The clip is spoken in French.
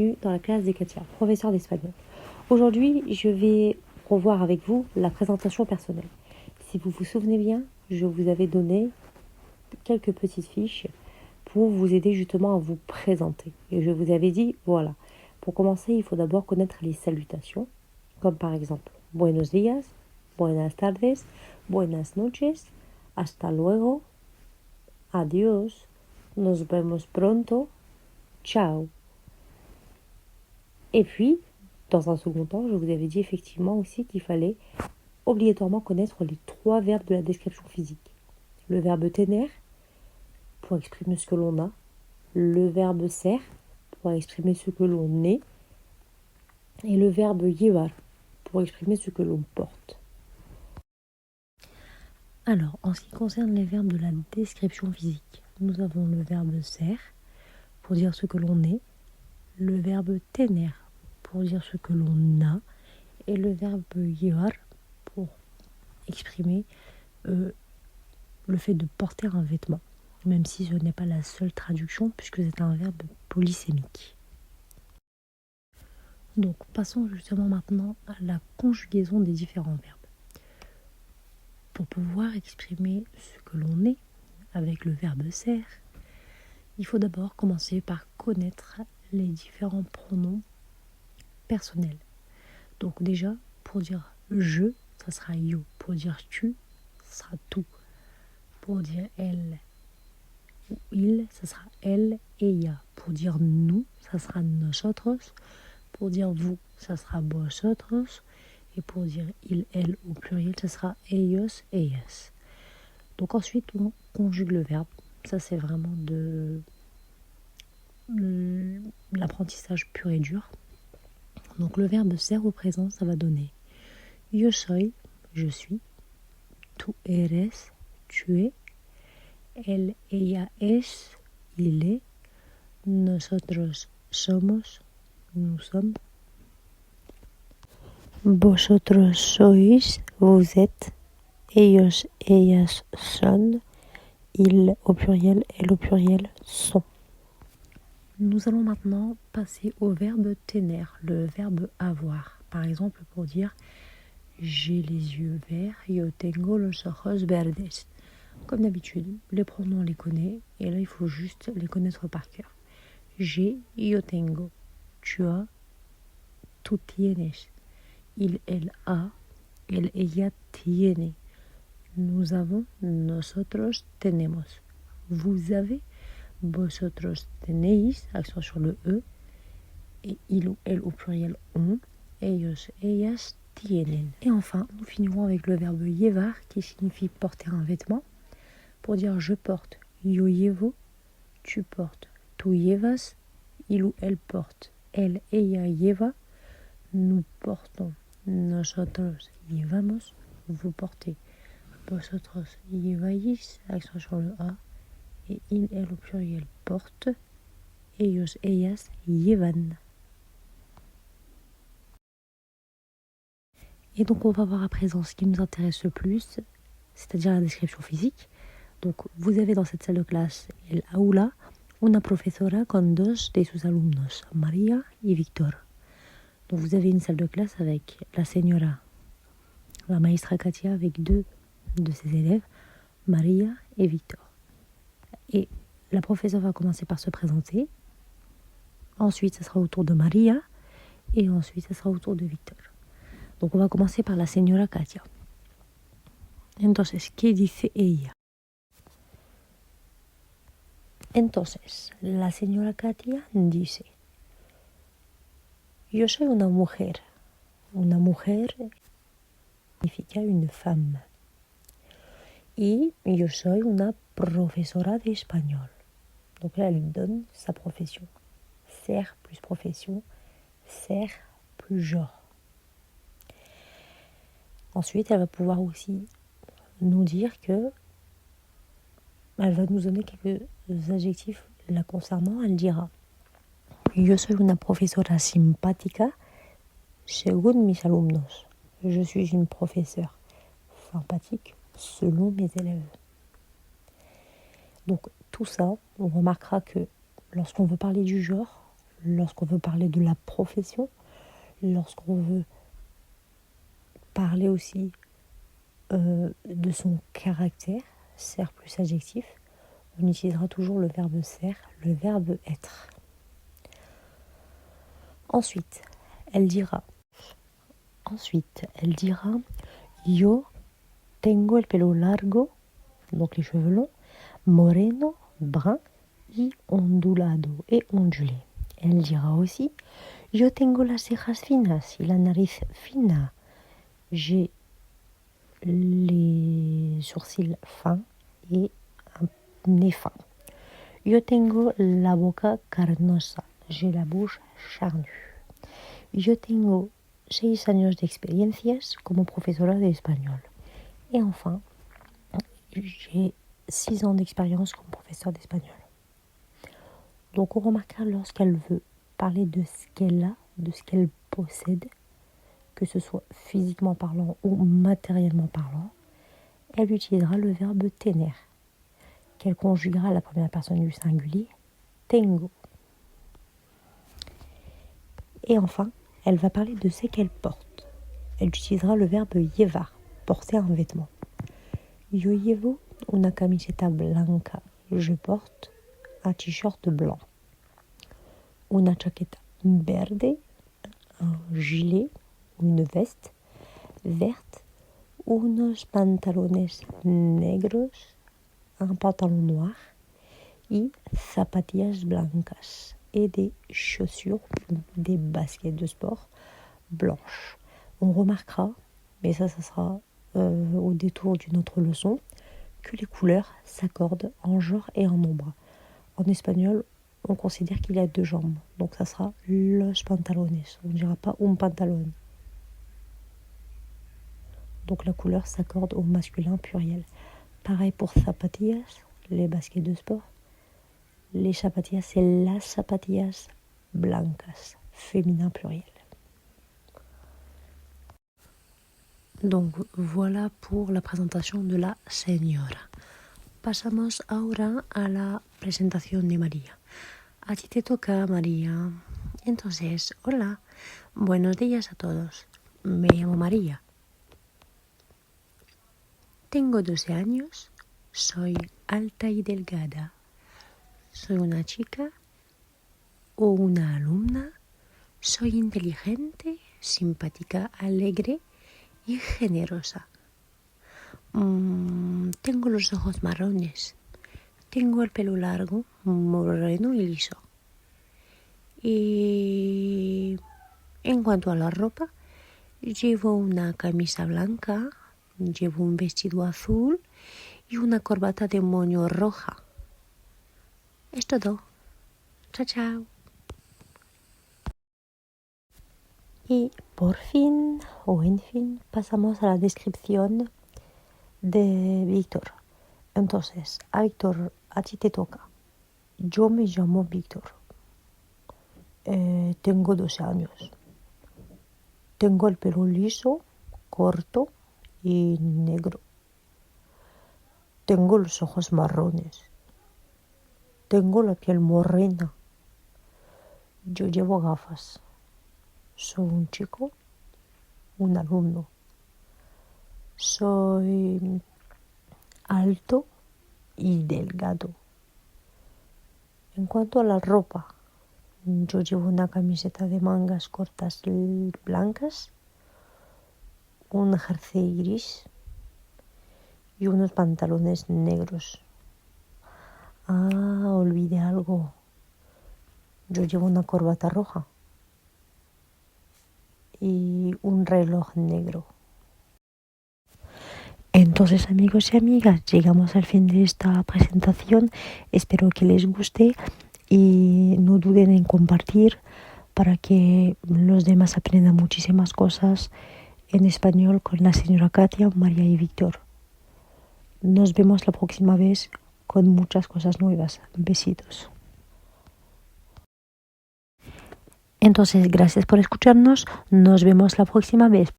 Dans la classe de Katia, professeure d'espagnol. Aujourd'hui, je vais revoir avec vous la présentation personnelle. Si vous vous souvenez bien, je vous avais donné quelques petites fiches pour vous aider justement à vous présenter. Et je vous avais dit, voilà, pour commencer, il faut d'abord connaître les salutations, comme par exemple, buenos días, buenas tardes, buenas noches, hasta luego, adiós, nos vemos pronto, ciao. Et puis, dans un second temps, je vous avais dit effectivement aussi qu'il fallait obligatoirement connaître les 3 verbes de la description physique. Le verbe tener, pour exprimer ce que l'on a. Le verbe ser, pour exprimer ce que l'on est. Et le verbe llevar, pour exprimer ce que l'on porte. Alors, en ce qui concerne les verbes de la description physique, nous avons le verbe ser, pour dire ce que l'on est. Le verbe tener, pour dire ce que l'on a, et le verbe llevar pour exprimer le fait de porter un vêtement, même si ce n'est pas la seule traduction puisque c'est un verbe polysémique. Donc passons justement maintenant à la conjugaison des différents verbes. Pour pouvoir exprimer ce que l'on est avec le verbe ser, il faut d'abord commencer par connaître les différents pronoms personnels. Donc déjà, pour dire je, ça sera yo. Pour dire tu, ça sera tu. Pour dire elle ou il, ça sera elle et ella. Pour dire nous, ça sera nosotros. Pour dire vous, ça sera vosotros. Et pour dire il, elle au pluriel, ça sera ellos, ellas. Donc ensuite, on conjugue le verbe. Ça, c'est vraiment de l'apprentissage pur et dur. Donc le verbe ser au présent, ça va donner yo soy, je suis. Tu eres, tu es. Él, ella es, il est. Nosotros somos, nous sommes. Vosotros sois, vous êtes. Ellos, ellas son. Ils au pluriel, elles au pluriel sont. Nous allons maintenant passer au verbe tener, le verbe avoir. Par exemple, pour dire j'ai les yeux verts, yo tengo los ojos verdes. Comme d'habitude, les pronoms on les connaît et là il faut juste les connaître par cœur. J'ai, yo tengo. Tu as, tú tienes. Il, elle a. Elle, ella tiene. Nous avons, nosotros tenemos. Vous avez, vosotros tenéis, accent sur le E. Et il ou elle au pluriel ont. Ellos, ellas tienen. Et enfin, nous finirons avec le verbe llevar qui signifie porter un vêtement. Pour dire je porte, yo llevo. Tu portes, tú llevas. Il ou elle porte, elle, ella lleva. Nous portons, nosotros llevamos. Vous portez, vosotros lleváis, accent sur le A. Et il, elle au pluriel porte. Ellos, ellas llevan. Et donc on va voir à présent ce qui nous intéresse le plus, c'est-à-dire la description physique. Donc vous avez dans cette salle de classe el aula una profesora con dos de sus alumnos, María y Víctor. Donc vous avez une salle de classe avec la señora, la maestra Katia, avec 2 de ses élèves, María et Víctor. Et la professeure va commencer par se présenter. Ensuite, ce sera au tour de María. Et ensuite, ce sera au tour de Víctor. Donc on va commencer par la señora Katia. Entonces, ¿qué dice ella? Entonces, la señora Katia dice, yo soy una mujer. Una mujer significa une femme. Y yo soy una profesora de español. Donc là, elle lui donne sa profession. Ser plus profession, ser plus genre. Ensuite, elle va pouvoir aussi nous dire que elle va nous donner quelques adjectifs la concernant. Elle dira yo soy una profesora simpática según mis alumnos. Je suis une professeure sympathique selon mes élèves. Donc tout ça, on remarquera que lorsqu'on veut parler du genre, lorsqu'on veut parler de la profession, lorsqu'on veut parler aussi de son caractère, ser plus adjectif, on utilisera toujours le verbe ser, le verbe être. Ensuite, elle dira Yo tengo el pelo largo, donc les cheveux longs, moreno, brun y ondulado et ondulé. Elle dira aussi Yo tengo las cejas finas y la nariz fina. J'ai les sourcils fins et un nez fin. Yo tengo la boca carnosa. J'ai la bouche charnue. Yo tengo 6 años de experiencias como profesora de español. Et enfin, j'ai 6 ans d'expérience comme professeur d'espagnol. Donc on remarquera lorsqu'elle veut parler de ce qu'elle a, de ce qu'elle possède, que ce soit physiquement parlant ou matériellement parlant, elle utilisera le verbe tener, qu'elle conjuguera à la première personne du singulier, tengo. Et enfin, elle va parler de ce qu'elle porte. Elle utilisera le verbe llevar, porter un vêtement. Yo llevo una camiseta blanca. Je porte un t-shirt blanc. Una chaqueta verde, un gilet ou une veste verte. Unos pantalones negros, un pantalon noir. Y zapatillas blancas. Et des chaussures, des baskets de sport blanches. On remarquera, mais ça sera au détour d'une autre leçon, que les couleurs s'accordent en genre et en nombre. En espagnol, on considère qu'il y a 2 jambes, donc ça sera los pantalones, on ne dira pas un pantalon. Donc la couleur s'accorde au masculin pluriel. Pareil pour zapatillas, les baskets de sport. Les zapatillas, c'est las zapatillas blancas, féminin pluriel. Donc voilà pour la presentación de la señora. Pasamos ahora a la presentación de María. A ti te toca, María. Entonces, hola, buenos días a todos. Me llamo María. Tengo 12 años, soy alta y delgada. Soy una chica o una alumna. Soy inteligente, simpática, alegre y generosa. Tengo los ojos marrones. Tengo el pelo largo, moreno y liso. Y en cuanto a la ropa, llevo una camisa blanca, llevo un vestido azul y una corbata de moño roja. Es todo. Chao, chao. Y por fin, o en fin, pasamos a la descripción de Víctor. Entonces, a Víctor, a ti te toca. Yo me llamo Víctor. Tengo 12 años. Tengo el pelo liso, corto y negro. Tengo los ojos marrones. Tengo la piel morena. Yo llevo gafas. Soy un chico, un alumno. Soy alto y delgado. En cuanto a la ropa, yo llevo una camiseta de mangas cortas blancas, un jersey gris y unos pantalones negros. Olvidé algo. Yo llevo una corbata roja y un reloj negro. Entonces, amigos y amigas, llegamos al fin de esta presentación. Espero que les guste y no duden en compartir para que los demás aprendan muchísimas cosas en español con la señora Katia, María y Víctor. Nos vemos la próxima vez con muchas cosas nuevas. Besitos. Entonces, gracias por escucharnos. Nos vemos la próxima vez.